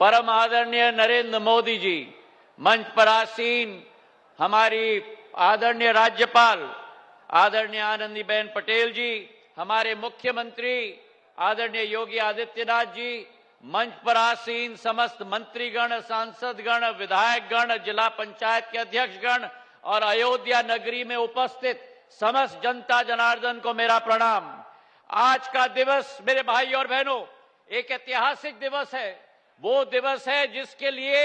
परम आदरणीय नरेंद्र मोदी जी, मंच पर आसीन हमारी आदरणीय राज्यपाल आदरणीय आनंदीबेन पटेल जी, हमारे मुख्यमंत्री आदरणीय योगी आदित्यनाथ जी, मंच पर आसीन समस्त मंत्रीगण, सांसदगण, विधायकगण, जिला पंचायत के अध्यक्षगण और अयोध्या नगरी में उपस्थित समस्त जनता जनार्दन को मेरा प्रणाम। आज का दिवस मेरे भाई और बहनों एक ऐतिहासिक दिवस है। वो दिवस है जिसके लिए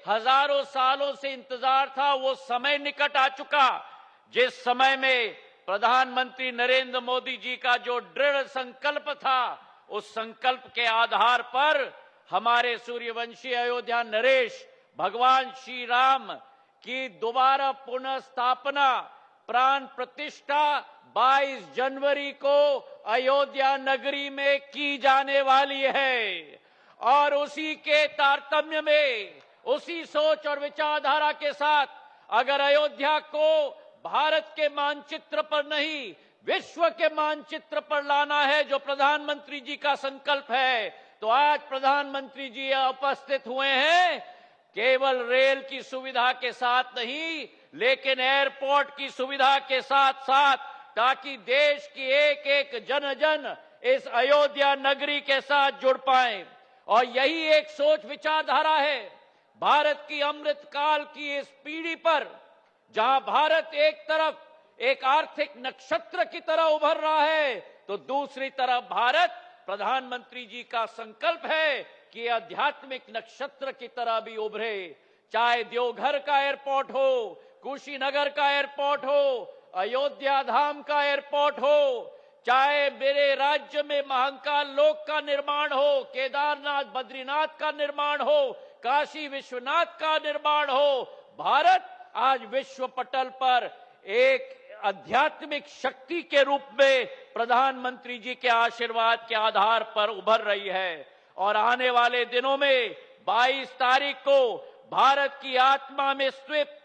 हजारों सालों से इंतजार था। वो समय निकट आ चुका जिस समय में प्रधानमंत्री नरेंद्र मोदी जी का जो दृढ़ संकल्प था, उस संकल्प के आधार पर हमारे सूर्यवंशी अयोध्या नरेश भगवान श्री राम की दोबारा पुनः स्थापना प्राण प्रतिष्ठा 22 जनवरी को अयोध्या नगरी में की जाने वाली है। और उसी के तारतम्य में, उसी सोच और विचारधारा के साथ अगर अयोध्या को भारत के मानचित्र पर नहीं, विश्व के मानचित्र पर लाना है, जो प्रधानमंत्री जी का संकल्प है, तो आज प्रधानमंत्री जी उपस्थित हुए हैं केवल रेल की सुविधा के साथ नहीं, लेकिन एयरपोर्ट की सुविधा के साथ साथ, ताकि देश की एक एक जन जन इस अयोध्या नगरी के साथ जुड़ पाए। और यही एक सोच विचारधारा है भारत की अमृत काल की इस पीढ़ी पर, जहां भारत एक तरफ एक आर्थिक नक्षत्र की तरह उभर रहा है, तो दूसरी तरफ भारत प्रधानमंत्री जी का संकल्प है कि आध्यात्मिक नक्षत्र की तरह भी उभरे। चाहे देवघर का एयरपोर्ट हो, कुशीनगर का एयरपोर्ट हो, अयोध्या धाम का एयरपोर्ट हो, चाहे मेरे राज्य में महाकाल लोक का निर्माण हो, केदारनाथ बद्रीनाथ का निर्माण हो, काशी विश्वनाथ का निर्माण हो, भारत आज विश्व पटल पर एक आध्यात्मिक शक्ति के रूप में प्रधानमंत्री जी के आशीर्वाद के आधार पर उभर रही है। और आने वाले दिनों में 22 तारीख को भारत की आत्मा में स्थित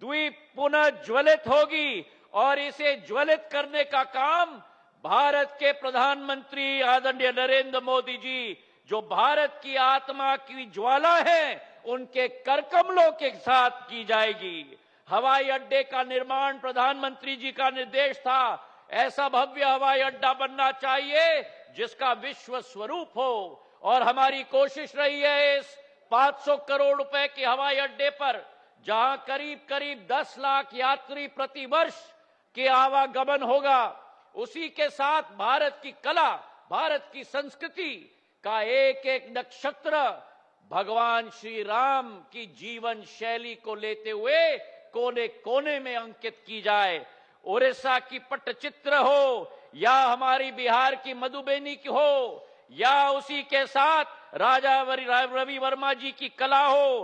द्वीप पुनः ज्वलित होगी और इसे ज्वलित करने का काम भारत के प्रधानमंत्री आदरणीय नरेंद्र मोदी जी, जो भारत की आत्मा की ज्वाला है, उनके करकमलों के साथ की जाएगी। हवाई अड्डे का निर्माण प्रधानमंत्री जी का निर्देश था। ऐसा भव्य हवाई अड्डा बनना चाहिए जिसका विश्व स्वरूप हो। और हमारी कोशिश रही है इस 500 करोड़ रुपए के हवाई अड्डे पर, जहां करीब करीब 10 लाख यात्री प्रति वर्ष के आवागमन होगा, उसी के साथ भारत की कला, भारत की संस्कृति का एक एक नक्षत्र भगवान श्री राम की जीवन शैली को लेते हुए कोने कोने में अंकित की जाए। उड़ीसा की पट्टचित्र हो या हमारी बिहार की मधुबनी की हो, या उसी के साथ राजा रवि वर्मा जी की कला हो,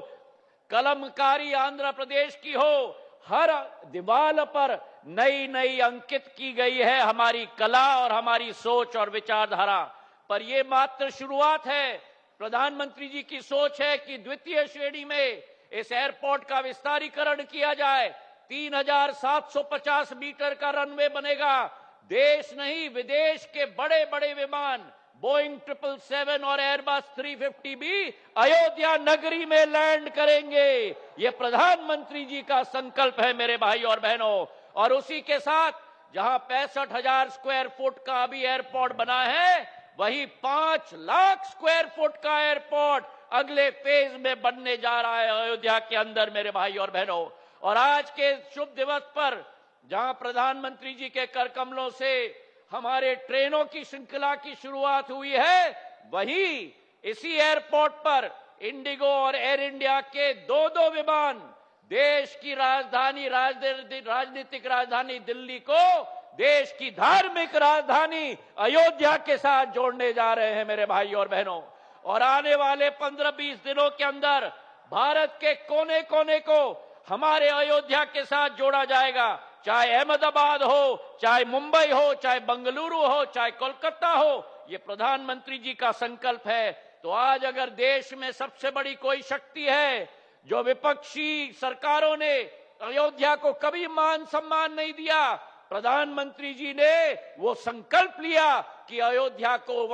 कलमकारी आंध्र प्रदेश की हो, हर दीवार पर नई नई अंकित की गई है हमारी कला और हमारी सोच और विचारधारा। पर यह मात्र शुरुआत है। प्रधानमंत्री जी की सोच है कि द्वितीय श्रेणी में इस एयरपोर्ट का विस्तारीकरण किया जाए। 3750 मीटर का रनवे बनेगा। देश नहीं, विदेश के बड़े बड़े विमान बोइंग 777 और एयरबस 350 भी अयोध्या नगरी में लैंड करेंगे। ये प्रधानमंत्री जी का संकल्प है मेरे भाई और बहनों। और उसी के साथ जहां 65,000 स्क्वायर फुट का अभी एयरपोर्ट बना है, वही 5 लाख स्क्वायर फुट का एयरपोर्ट अगले फेज में बनने जा रहा है अयोध्या के अंदर मेरे भाई और बहनों। और आज के शुभ दिवस पर जहां प्रधानमंत्री जी के करकमलों से हमारे ट्रेनों की श्रृंखला की शुरुआत हुई है, वही इसी एयरपोर्ट पर इंडिगो और एयर इंडिया के दो विमान देश की राजधानी, राजनीतिक राजधानी दिल्ली को देश की धार्मिक राजधानी अयोध्या के साथ जोड़ने जा रहे हैं मेरे भाई और बहनों। और आने वाले 15-20 दिनों के अंदर भारत के कोने कोने को हमारे अयोध्या के साथ जोड़ा जाएगा। चाहे अहमदाबाद हो, चाहे मुंबई हो, चाहे बेंगलुरु हो, चाहे कोलकाता हो, ये प्रधानमंत्री जी का संकल्प है। तो आज अगर देश में सबसे बड़ी कोई शक्ति है, जो विपक्षी सरकारों ने अयोध्या को कभी मान सम्मान नहीं दिया, प्रधानमंत्री जी ने वो संकल्प लिया कि अयोध्या को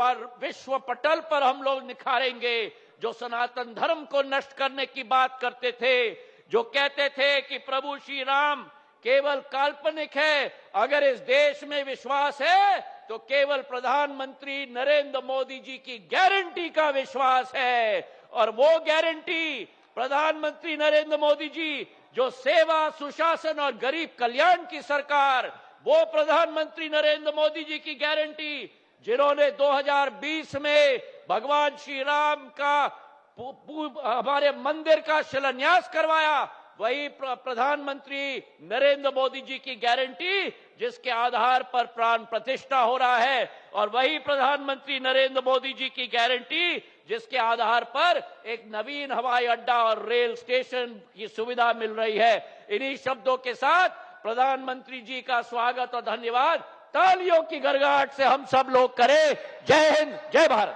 विश्व पटल पर हम लोग निखारेंगे। जो सनातन धर्म को नष्ट करने की बात करते थे, जो कहते थे कि प्रभु श्री राम केवल काल्पनिक है। अगर इस देश में विश्वास है तो केवल प्रधानमंत्री नरेंद्र मोदी जी की गारंटी का विश्वास है। और वो गारंटी प्रधानमंत्री नरेंद्र मोदी जी, जो सेवा, सुशासन और गरीब कल्याण की सरकार, वो प्रधानमंत्री नरेंद्र मोदी जी की गारंटी, जिन्होंने 2020 में भगवान श्री राम का हमारे मंदिर का शिलान्यास करवाया, वही प्रधानमंत्री नरेंद्र मोदी जी की गारंटी जिसके आधार पर प्राण प्रतिष्ठा हो रहा है, और वही प्रधानमंत्री नरेंद्र मोदी जी की गारंटी जिसके आधार पर एक नवीन हवाई अड्डा और रेल स्टेशन की सुविधा मिल रही है। इन्हीं शब्दों के साथ प्रधानमंत्री जी का स्वागत और धन्यवाद तालियों की गड़गड़ाहट से हम सब लोग करें। जय हिंद, जय भारत।